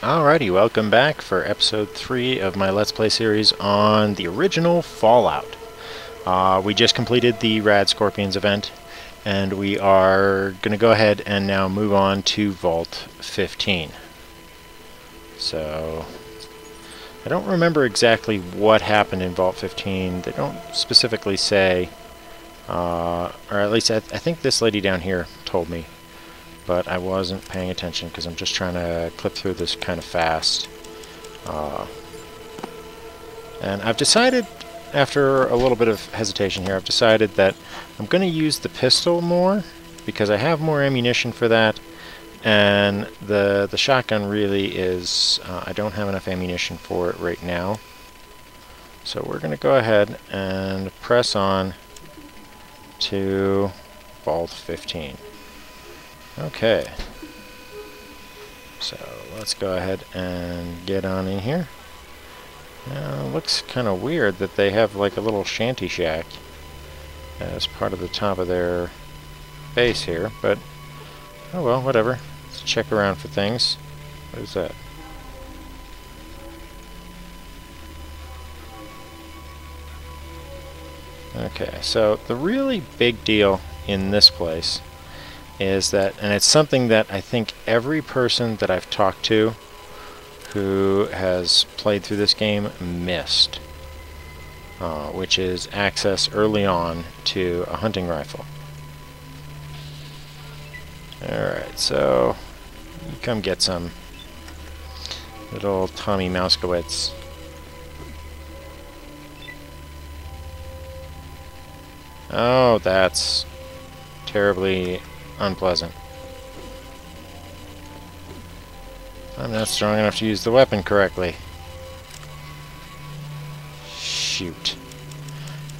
Alrighty, welcome back for episode 3 of my Let's Play series on the original Fallout. We just completed the Rad Scorpions event, and we are going to go ahead and now move on to Vault 15. So, I don't remember exactly what happened in Vault 15. They don't specifically say, or at least I think this lady down here told me. But I wasn't paying attention because I'm just trying to clip through this kind of fast. And I've decided, after a little bit of hesitation here, I've decided that I'm going to use the pistol more because I have more ammunition for that, and the shotgun really is, I don't have enough ammunition for it right now. So we're going to go ahead and press on to Vault 15. Okay, so let's go ahead and get on in here. Now, it looks kind of weird that they have like a little shanty shack as part of the top of their base here, but oh well, whatever. Let's check around for things. What is that? Okay, so the really big deal in this place is that, and it's something that I think every person that I've talked to who has played through this game missed, which is access early on to a hunting rifle. Alright, so you come get some, little Tommy Mouskowitz. Oh, that's terribly unpleasant. I'm not strong enough to use the weapon correctly. Shoot.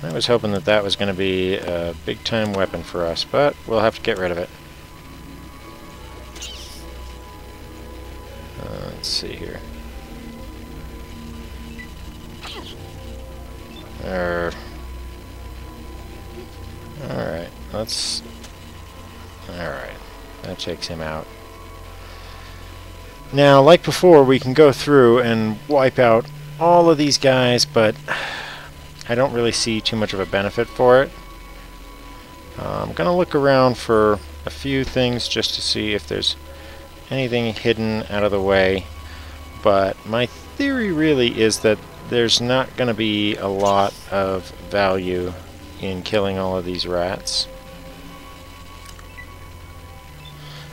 I was hoping that that was going to be a big-time weapon for us, but we'll have to get rid of it. Let's see here. Alright, let's... Alright, that takes him out. Now, like before, we can go through and wipe out all of these guys, but I don't really see too much of a benefit for it. I'm going to look around for a few things just to see if there's anything hidden out of the way, but my theory really is that there's not going to be a lot of value in killing all of these rats.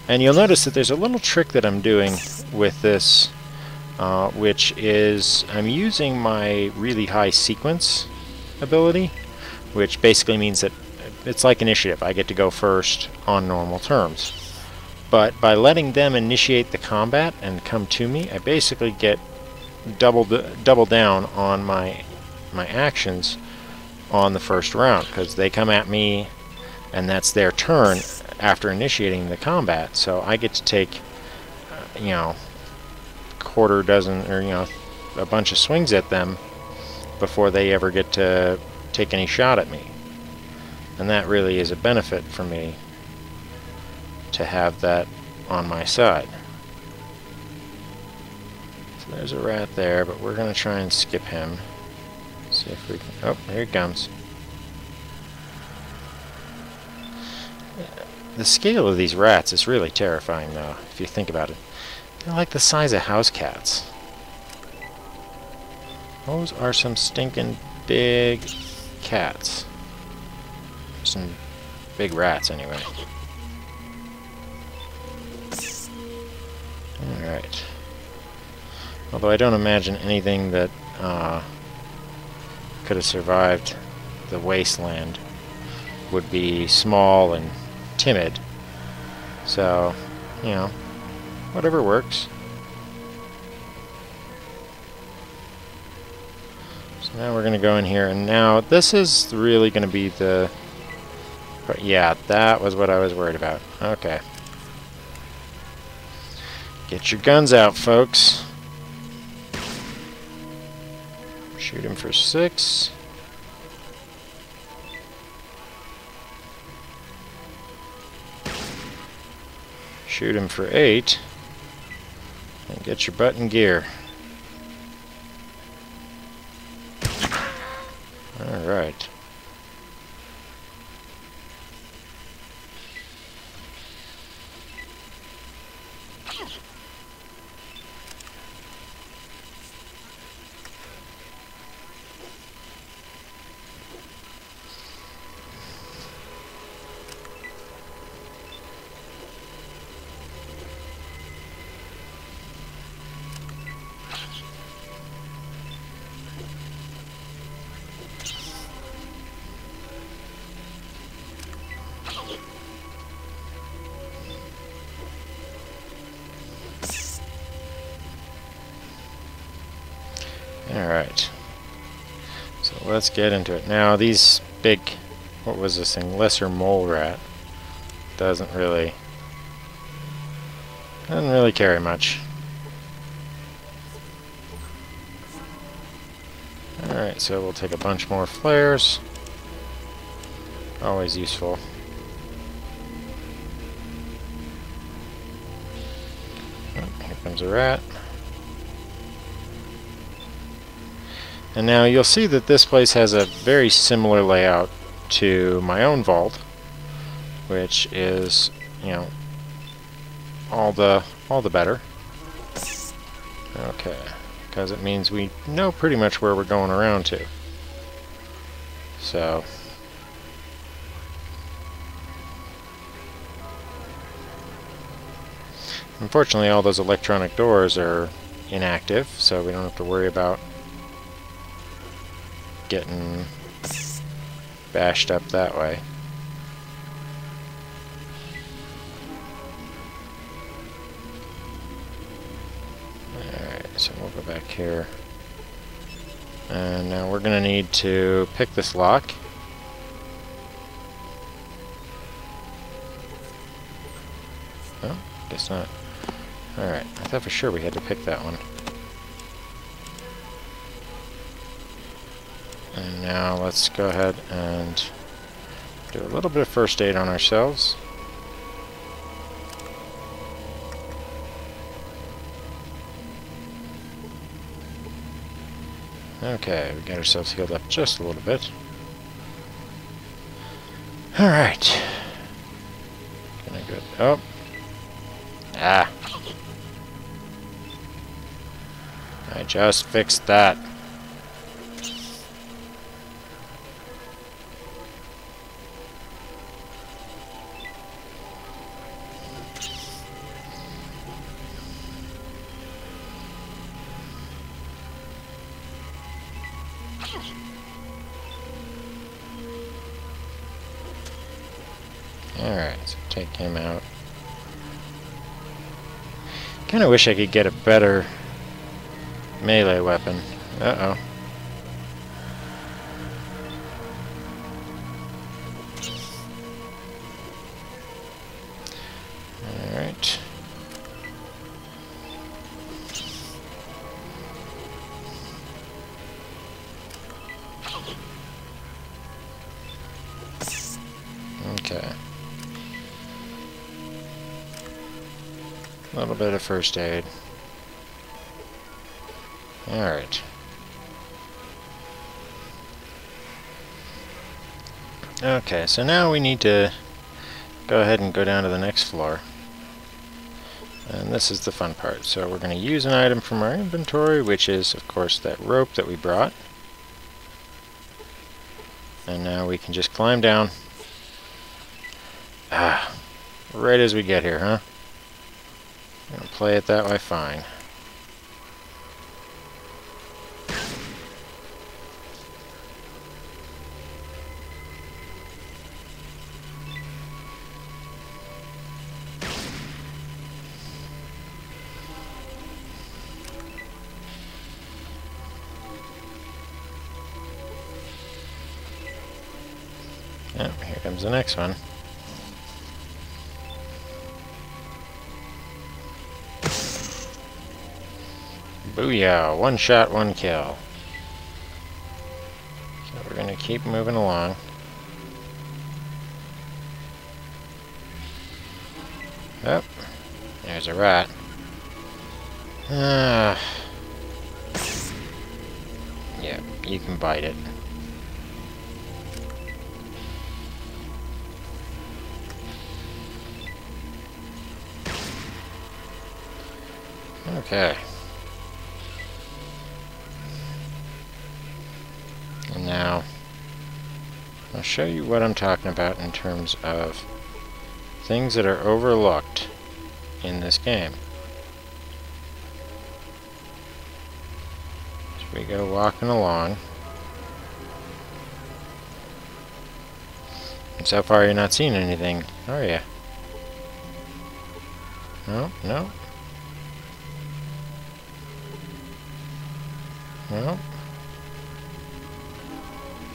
And you'll notice that there's a little trick that I'm doing with this, which is I'm using my really high sequence ability, which basically means that it's like initiative. I get to go first on normal terms. But by letting them initiate the combat and come to me, I basically get double down on my actions on the first round, because they come at me and that's their turn after initiating the combat, so I get to take, you know, quarter dozen, or, you know, a bunch of swings at them before they ever get to take any shot at me. And that really is a benefit for me to have that on my side. So there's a rat there, but we're going to try and skip him. See if we can... Oh, here he comes. The scale of these rats is really terrifying, though, if you think about it. They're like the size of house cats. Those are some stinking big cats. Some big rats, anyway. Alright. Although I don't imagine anything that could have survived the wasteland would be small and timid, so, you know, whatever works. So now we're going to go in here, and now this is really going to be the... But yeah, that was what I was worried about. Okay. Get your guns out, folks. Shoot him for 6. Shoot him for 8. And get your butt in gear. Alright. Alright, so let's get into it. Now these big, what was this thing, lesser mole rat, doesn't really carry much. Alright, so we'll take a bunch more flares, always useful. Oh, here comes a rat. And now you'll see that this place has a very similar layout to my own vault, which is, you know, all the better. Okay, because it means we know pretty much where we're going around to. So unfortunately all those electronic doors are inactive, so we don't have to worry about getting bashed up that way. Alright, so we'll go back here. And now we're going to need to pick this lock. Oh, guess not. Alright, I thought for sure we had to pick that one. And now let's go ahead and do a little bit of first aid on ourselves. Okay, we got ourselves healed up just a little bit. Alright. Gonna go. Oh. Ah. I just fixed that. Alright, so take him out. Kinda wish I could get a better melee weapon. Uh-oh. Alright. Okay. A little bit of first aid. Alright. Okay, so now we need to go ahead and go down to the next floor. And this is the fun part. So we're going to use an item from our inventory, which is, of course, that rope that we brought. And now we can just climb down. Ah, right as we get here, huh? I'm gonna play it that way, fine. Oh, here comes the next one. Booyah! One shot, one kill. So we're going to keep moving along. Oh, there's a rat. Yeah, you can bite it. Okay. And now, I'll show you what I'm talking about in terms of things that are overlooked in this game. So we go walking along. And so far you're not seeing anything, are you? No, no. No.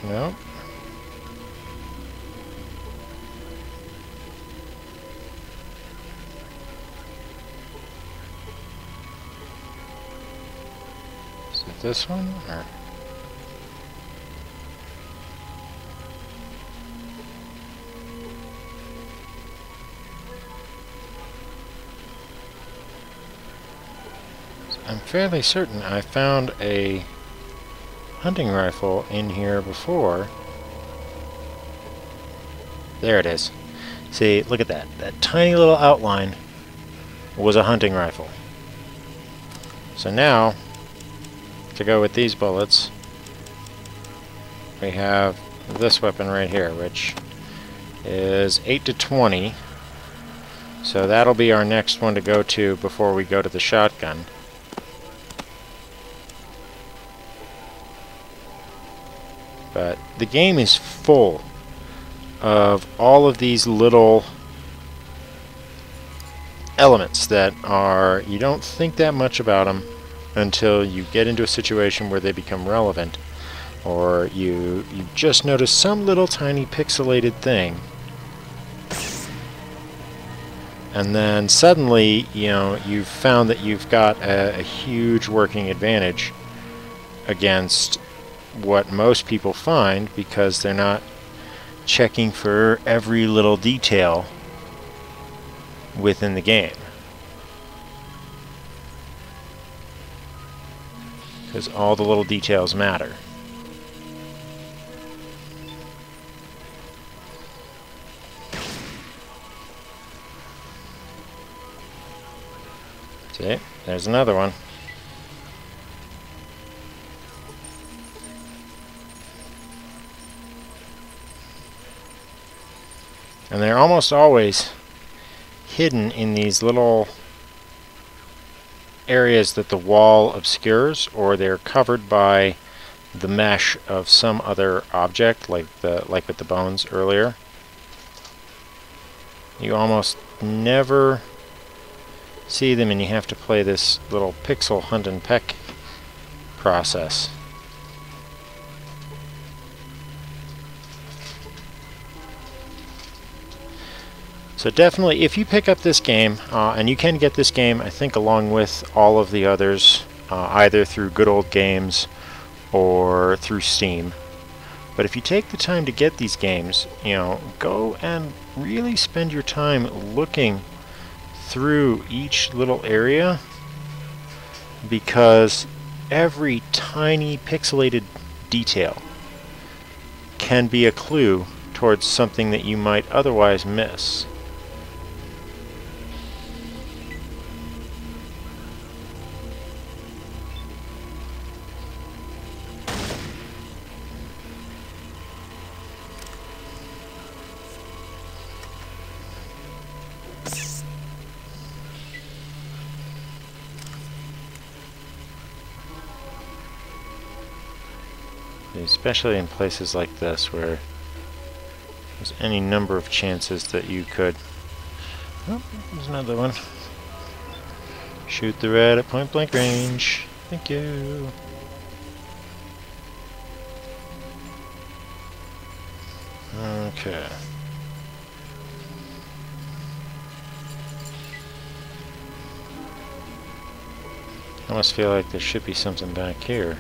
No. Is it this one, or? I'm fairly certain I found a hunting rifle in here before. There it is. See, look at that. That tiny little outline was a hunting rifle. So now, to go with these bullets, we have this weapon right here, which is 8 to 20. So that'll be our next one to go to before we go to the shotgun. But the game is full of all of these little elements that are, you don't think that much about them until you get into a situation where they become relevant, or you just notice some little tiny pixelated thing, and then suddenly, you know, you've found that you've got a huge working advantage against what most people find, because they're not checking for every little detail within the game. Because all the little details matter. See, there's another one. And they're almost always hidden in these little areas that the wall obscures, or they're covered by the mesh of some other object, like with the bones earlier. You almost never see them, and you have to play this little pixel hunt and peck process. So definitely, if you pick up this game, and you can get this game, I think, along with all of the others, either through Good Old Games or through Steam. But if you take the time to get these games, you know, go and really spend your time looking through each little area, because every tiny pixelated detail can be a clue towards something that you might otherwise miss. Especially in places like this, where there's any number of chances that you could... Oh, there's another one. Shoot the rat at point blank range. Thank you. Okay. I almost feel like there should be something back here.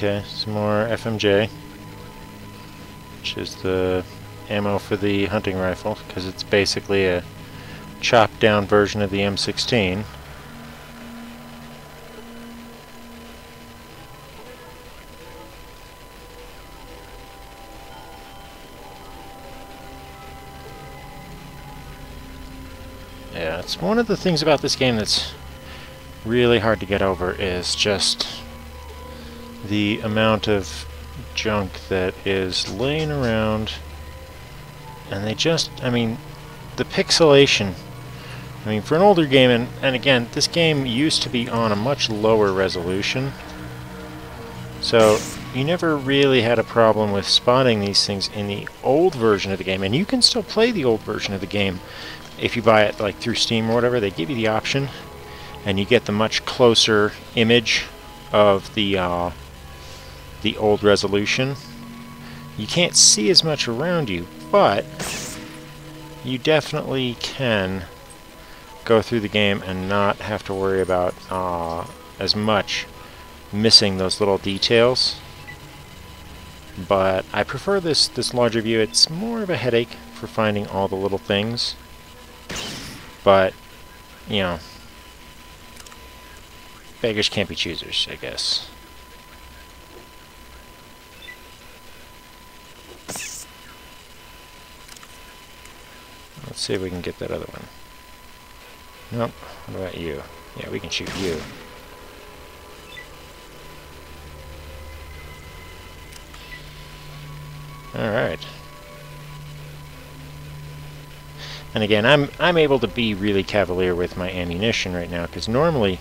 Okay, some more FMJ, which is the ammo for the hunting rifle, because it's basically a chopped down version of the M16. Yeah, it's one of the things about this game that's really hard to get over, is just the amount of junk that is laying around, and they just, I mean, the pixelation, I mean, for an older game, and again, this game used to be on a much lower resolution, so you never really had a problem with spotting these things in the old version of the game, and you can still play the old version of the game if you buy it like through Steam or whatever. They give you the option, and you get the much closer image of the old resolution. You can't see as much around you, but you definitely can go through the game and not have to worry about as much missing those little details. But I prefer this larger view. It's more of a headache for finding all the little things, but you know, beggars can't be choosers, I guess. Let's see if we can get that other one. Nope. What about you? Yeah, we can shoot you. Alright. And again, I'm able to be really cavalier with my ammunition right now, because normally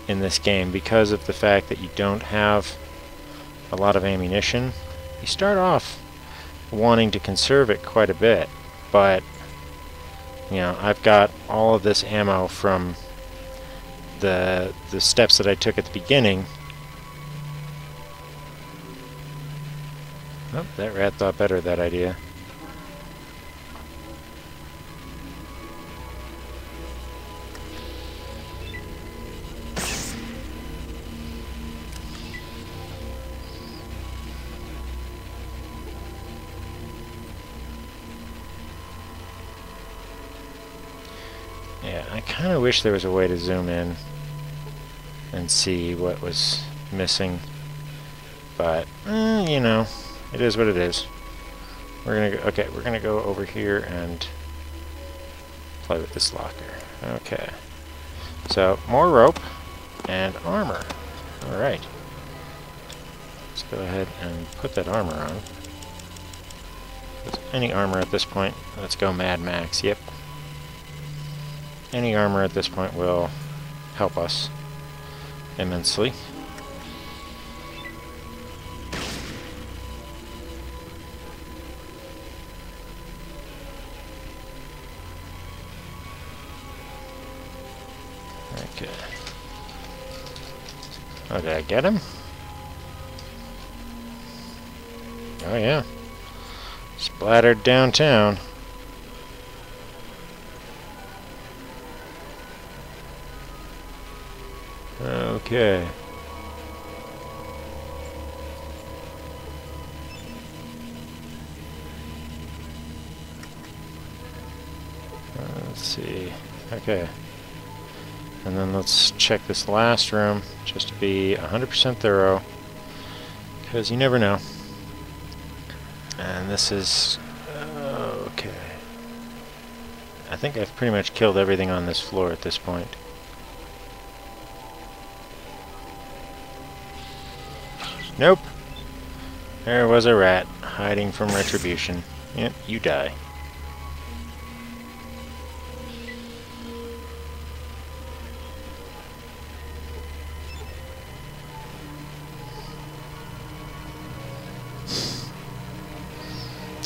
in this game, because of the fact that you don't have a lot of ammunition, you start off wanting to conserve it quite a bit, but you know, I've got all of this ammo from the steps that I took at the beginning. Oh, that rat thought better of that idea. Yeah, I kind of wish there was a way to zoom in and see what was missing, but you know, it is what it is. We're gonna go, okay, we're gonna go over here and play with this locker. Okay, so more rope and armor. All right, let's go ahead and put that armor on. Any armor at this point. Let's go Mad Max. Yep. Any armor at this point will help us immensely. Okay. Oh, did I get him? Oh yeah. Splattered downtown. Okay. Let's see. Okay. And then let's check this last room just to be 100% thorough, because you never know. And this is... okay. I think I've pretty much killed everything on this floor at this point. Nope. There was a rat hiding from retribution. Yep, you die.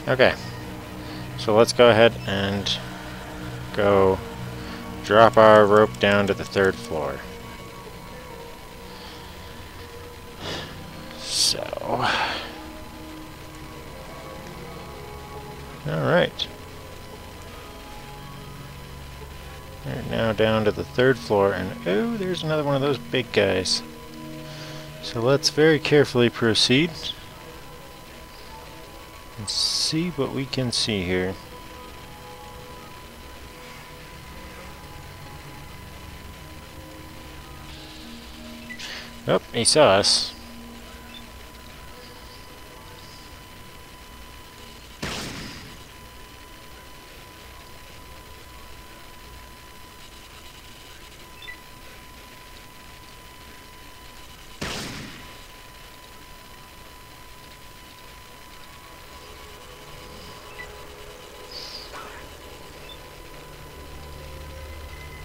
Okay. So let's go ahead and go drop our rope down to the 3rd floor. So, alright. We're now down to the 3rd floor, and oh, there's another one of those big guys. So let's very carefully proceed and see what we can see here. Oh, he saw us.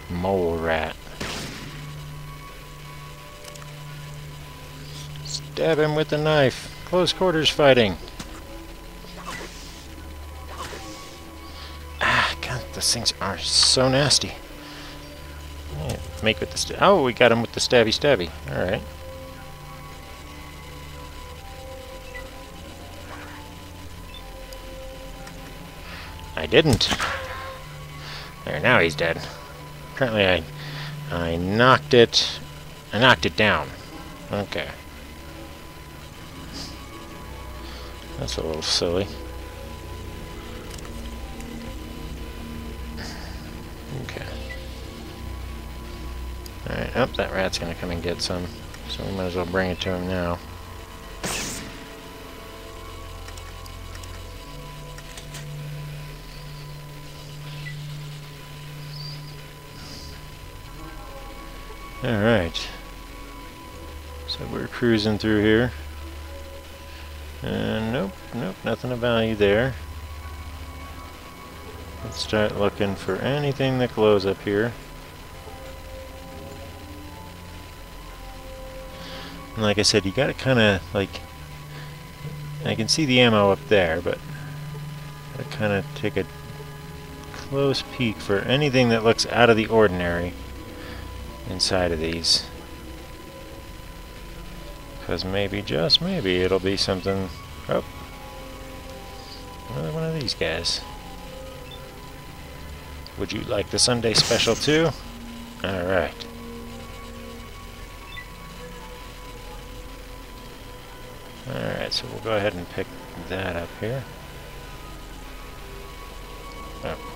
Mole rat. Stab him with the knife. Close quarters fighting. Ah, God, those things are so nasty. Yeah, make with the oh, we got him with the stabby stabby. All right. I didn't. There, now he's dead. Apparently I knocked it down. Okay. That's a little silly. Okay. Alright, oh, that rat's gonna come and get some. So we might as well bring it to him now. Alright. So we're cruising through here. Nope, nothing of value there. Let's start looking for anything that glows up here. And like I said, you gotta kinda, like, I can see the ammo up there, but I kinda take a close peek for anything that looks out of the ordinary inside of these. Because maybe, just maybe, it'll be something. Oh, another one of these guys. Would you like the Sunday special too? Alright. Alright, so we'll go ahead and pick that up here. Oh.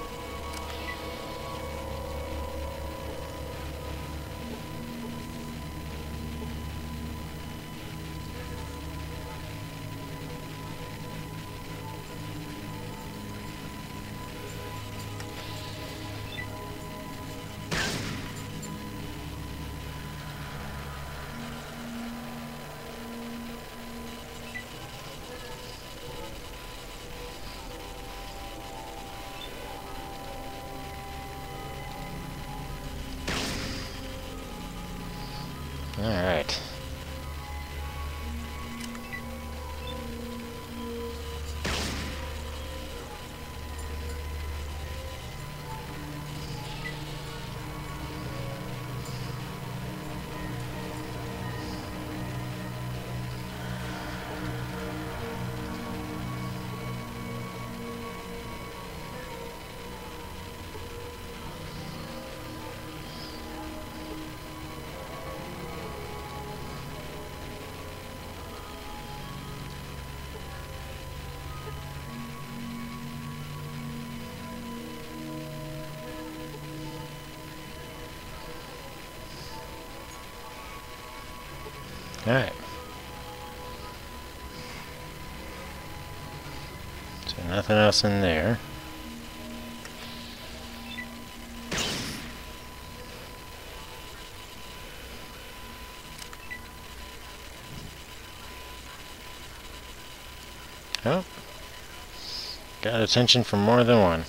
Alright. Alright. So nothing else in there. Oh. Got attention from more than one.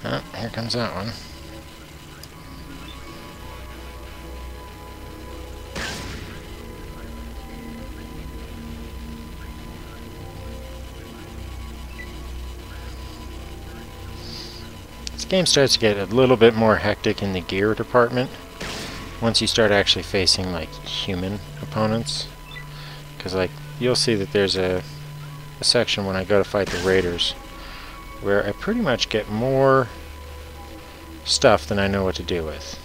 Oh, here comes that one. This game starts to get a little bit more hectic in the gear department once you start actually facing like human opponents, because like you'll see that there's a section when I go to fight the raiders where I pretty much get more stuff than I know what to do with.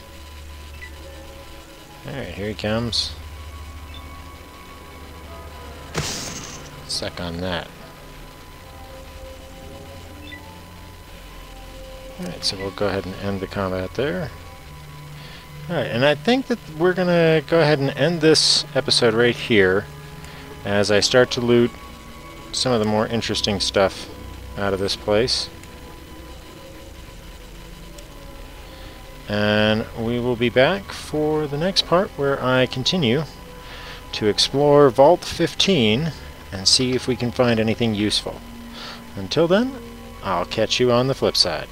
Alright, here he comes. Suck on that. Alright, so we'll go ahead and end the combat there. Alright, and I think that we're gonna go ahead and end this episode right here as I start to loot some of the more interesting stuff out of this place. And we will be back for the next part where I continue to explore Vault 15 and see if we can find anything useful. Until then, I'll catch you on the flip side.